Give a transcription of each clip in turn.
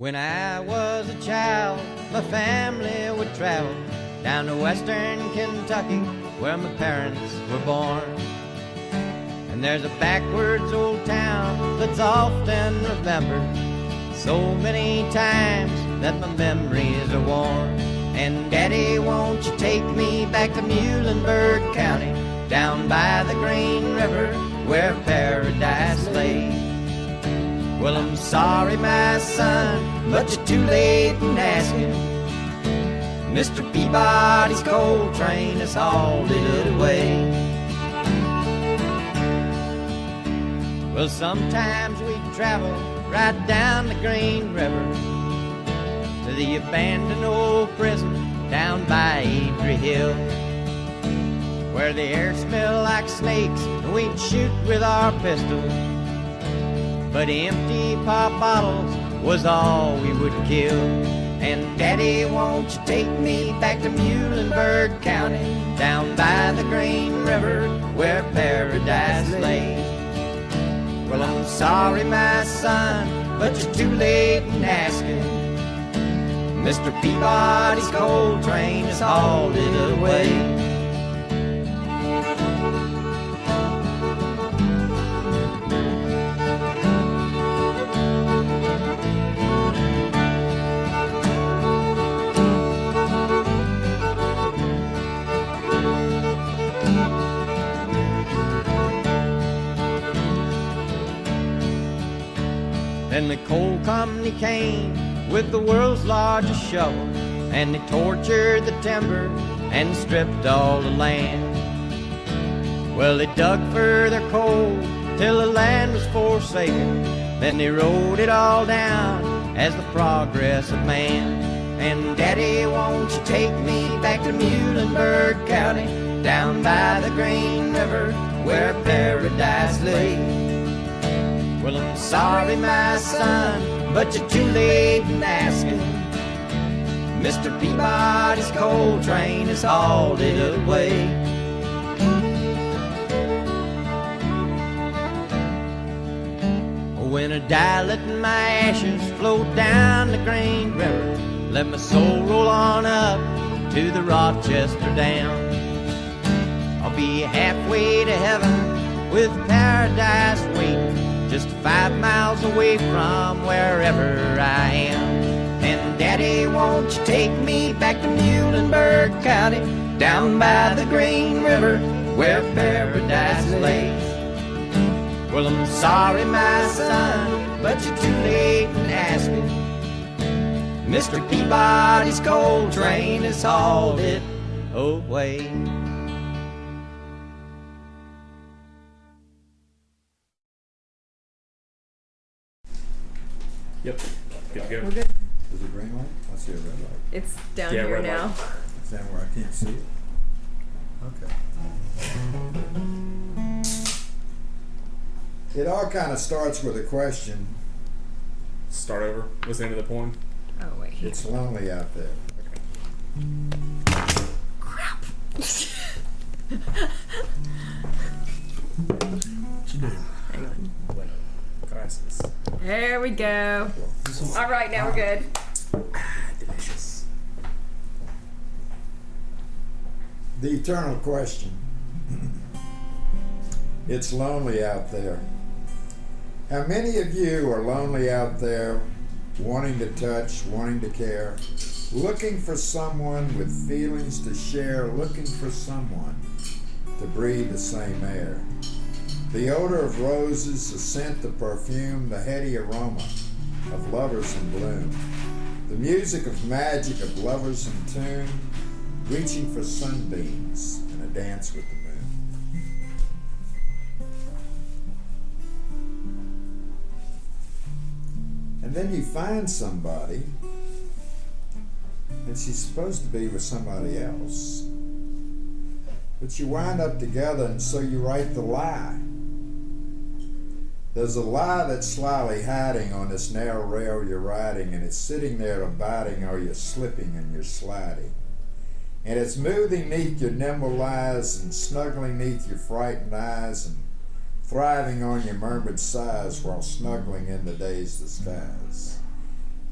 When I was a child, my family would travel down to western Kentucky, where my parents were born. And there's a backwards old town that's often remembered so many times that my memories are worn. And Daddy, won't you take me back to Muhlenberg County, down by the Green River, where paradise lay? Well, I'm sorry, my son, but you're too late in asking. Mr. Peabody's coal train has hauled it away. Well, sometimes we travel right down the Green River to the abandoned old prison down by Adrie Hill, where the air smelled like snakes and we'd shoot with our pistols. But empty pop bottles was all we would kill. And Daddy, won't you take me back to Muhlenberg County, down by the Green River, where paradise lay? Well, I'm sorry, my son, but you're too late in asking. Mr. Peabody's coal train has hauled it away. Then the coal company came with the world's largest shovel, and they tortured the timber and stripped all the land. Well, they dug for their coal till the land was forsaken. Then they wrote it all down as the progress of man. And Daddy, won't you take me back to Muhlenberg County, down by the Green River, where paradise lay? Well, I'm sorry, my son, but you're too late in asking. Mr. Peabody's coal train has hauled it away. When I die, let my ashes float down the Green River. Let my soul roll on up to the Rochester Dam. I'll be halfway to heaven with paradise waiting, just 5 miles away from wherever I am. And Daddy, won't you take me back to Muhlenberg County, down by the Green River, where paradise lays? Well, I'm sorry, my son, but you're too late in asking. Mr. Peabody's coal train has hauled it away. Yep. Good to go. We're good. Is it green light? I see a red light. It's down Yeah, here red now. light. Is that where I can't see it? Okay. It all kind of starts with a question. Start over. What's the end of the poem? Oh, wait. It's lonely out there. Crap. What you doing? Hang on. Glasses. There we go. All right, now we're good. Delicious. The eternal question. It's lonely out there. How many of you are lonely out there, wanting to touch, wanting to care, looking for someone with feelings to share, looking for someone to breathe the same air? The odor of roses, the scent of perfume, the heady aroma of lovers in bloom, the music of magic of lovers in tune, reaching for sunbeams and a dance with the moon. And then you find somebody, and she's supposed to be with somebody else, but you wind up together, and so you write the lie. There's a lie that's slyly hiding on this narrow rail you're riding, and it's sitting there abiding, or you're slipping and you're sliding. And it's moving neath your nimble lies, and snuggling neath your frightened eyes, and thriving on your murmured sighs while snuggling in the day's disguise.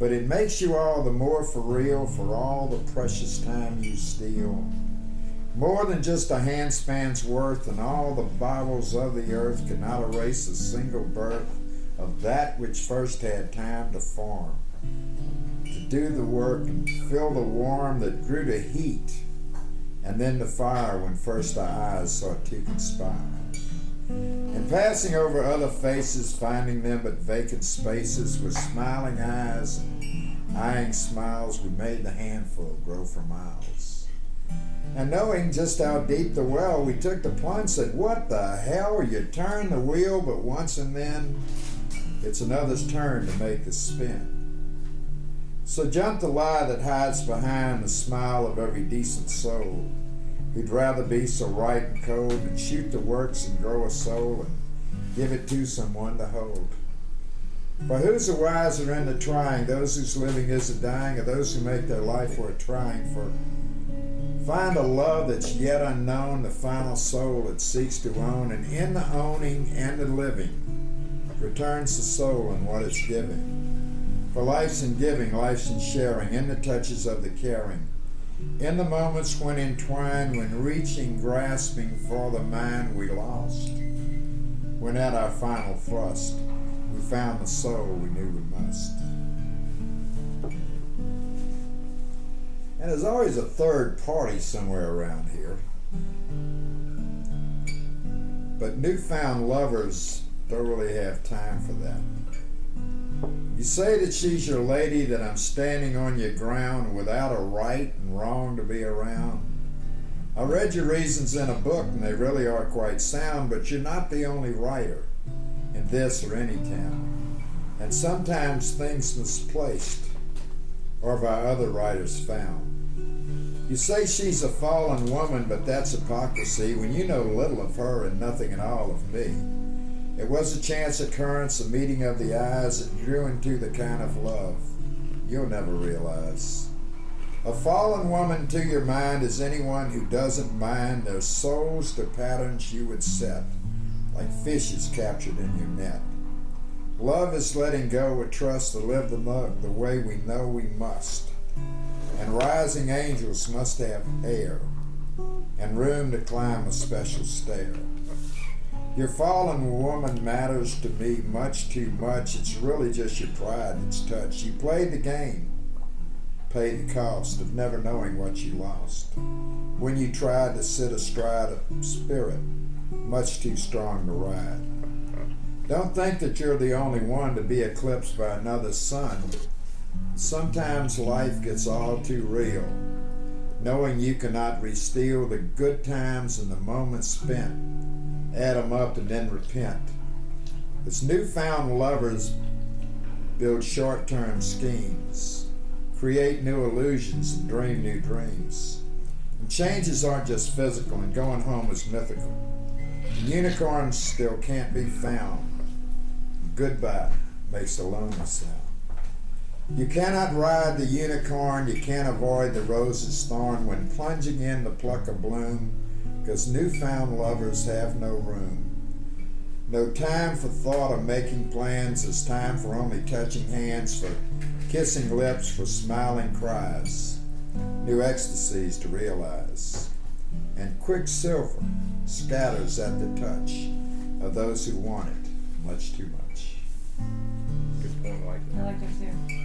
But it makes you all the more for real for all the precious time you steal. More than just a handspan's worth, and all the baubles of the earth cannot erase a single birth of that which first had time to form, to do the work and fill the warm that grew to heat, and then to fire when first our eyes sought to conspire. In passing over other faces, finding them but vacant spaces, with smiling eyes and eyeing smiles, we made the handful grow for miles. And knowing just how deep the well, we took the plunge, said, what the hell? You turn the wheel but once, and then it's another's turn to make the spin. So jump the lie that hides behind the smile of every decent soul, who'd rather be so right and cold than shoot the works and grow a soul and give it to someone to hold. For who's the wiser in the trying, those whose living is a dying, or those who make their life worth trying for? Find a love that's yet unknown, the final soul it seeks to own, and in the owning and the living returns the soul in what it's giving. For life's in giving, life's in sharing, in the touches of the caring, in the moments when entwined, when reaching, grasping for the mind we lost, when at our final thrust we found the soul we knew we must. And there's always a third party somewhere around here. But newfound lovers don't really have time for that. You say that she's your lady, that I'm standing on your ground without a right and wrong to be around. I read your reasons in a book and they really are quite sound, but you're not the only writer in this or any town. And sometimes things misplaced or by other writers found. You say she's a fallen woman, but that's hypocrisy when you know little of her and nothing at all of me. It was a chance occurrence, a meeting of the eyes that grew into the kind of love you'll never realize. A fallen woman to your mind is anyone who doesn't mind their souls to patterns you would set, like fishes captured in your net. Love is letting go with trust to live the way we know we must. And rising angels must have air and room to climb a special stair. Your fallen woman matters to me much too much. It's really just your pride that's touched. You played the game, paid the cost of never knowing what you lost when you tried to sit astride a spirit much too strong to ride. Don't think that you're the only one to be eclipsed by another sun. Sometimes life gets all too real, knowing you cannot re-steal the good times and the moments spent. Add them up and then repent. As newfound lovers build short-term schemes, create new illusions and dream new dreams. And changes aren't just physical, and going home is mythical. And unicorns still can't be found. Goodbye makes a lonely sound. You cannot ride the unicorn, you can't avoid the rose's thorn when plunging in to pluck a bloom, because newfound lovers have no room. No time for thought or making plans, there's time for only touching hands, for kissing lips, for smiling cries, new ecstasies to realize. And quicksilver scatters at the touch of those who want it much too much. Good point, I like that. I like that too.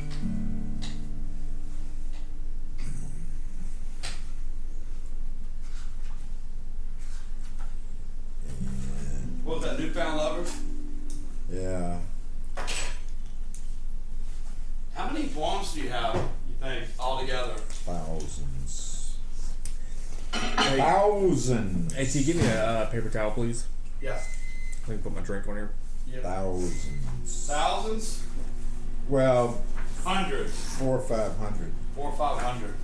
What was that, Newfound Lovers? Yeah. How many poems do you have, you think, altogether? Thousands. Hey, Thousands. hey, T, give me a paper towel, please. Yeah. I can put my drink on here. Thousands. Thousands? Well, Hundreds. 400 or 500. 400 or 500.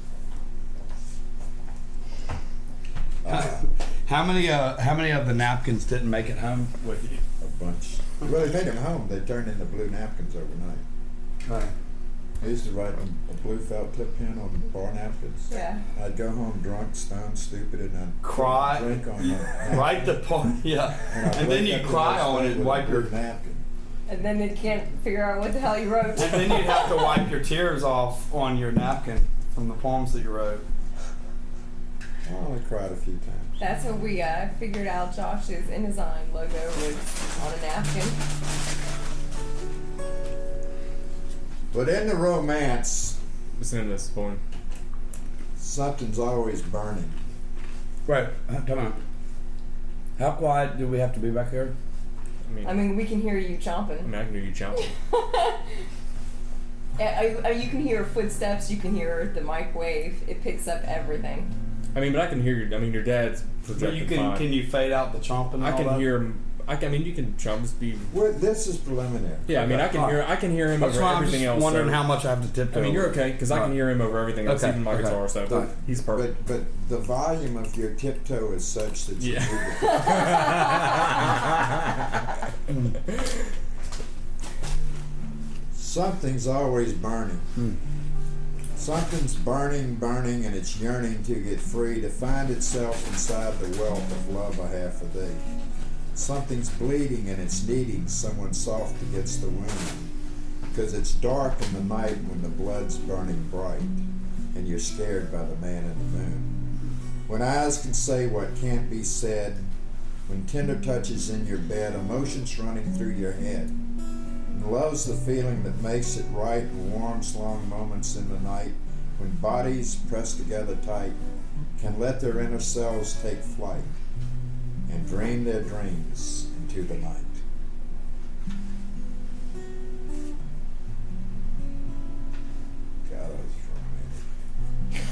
How many of the napkins didn't make it home with you? A bunch. Well, they made them home. They turned into blue napkins overnight. Right. I used to write a blue felt tip pen on bar napkins. Yeah. I'd go home drunk, stoned, stupid, and I'd Cry. drink on them. Right the point, yeah. And then you cry on it and wipe your. napkin. And then they can't figure out what the hell you wrote. And then you'd have to wipe your tears off on your napkin from the poems that you wrote. I only cried a few times. That's what we figured out. Josh's InDesign logo was on a napkin. But in the romance, Listen to this poem. something's always burning. Right. Come on. How quiet do we have to be back here? I mean, we can hear you chomping. I can hear you chomping. You can hear footsteps. You can hear the microwave. It picks up everything. I mean, but I can hear your. I mean, your dad's But projecting you can. fine. Can you fade out the chomping? And I all can that? hear him. I mean, you can chomp. Just be. This is preliminary. Yeah, I mean, I can hear. I can hear him That's over why I'm everything just else. wondering so- how much I have to tiptoe. I mean, you're okay because I can hear him over everything else, Okay, even my okay. guitar. So But- he's perfect. But the volume of your tiptoe is such that you need to Something's always burning. Something's burning, and it's yearning to get free, to find itself inside the wealth of love I have for thee. Something's bleeding and it's needing someone soft against the wound, because it's dark in the night when the blood's burning bright, and you're scared by the man in the moon. When eyes can say what can't be said, when tender touches in your bed, emotions running through your head, and love's the feeling that makes it right, and warms long moments in the night, when bodies pressed together tight can let their inner selves take flight and dream their dreams into the night. God, that was romantic.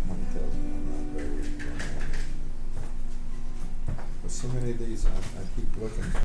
Mama tells me I'm not very romantic. But so many of these, I keep looking.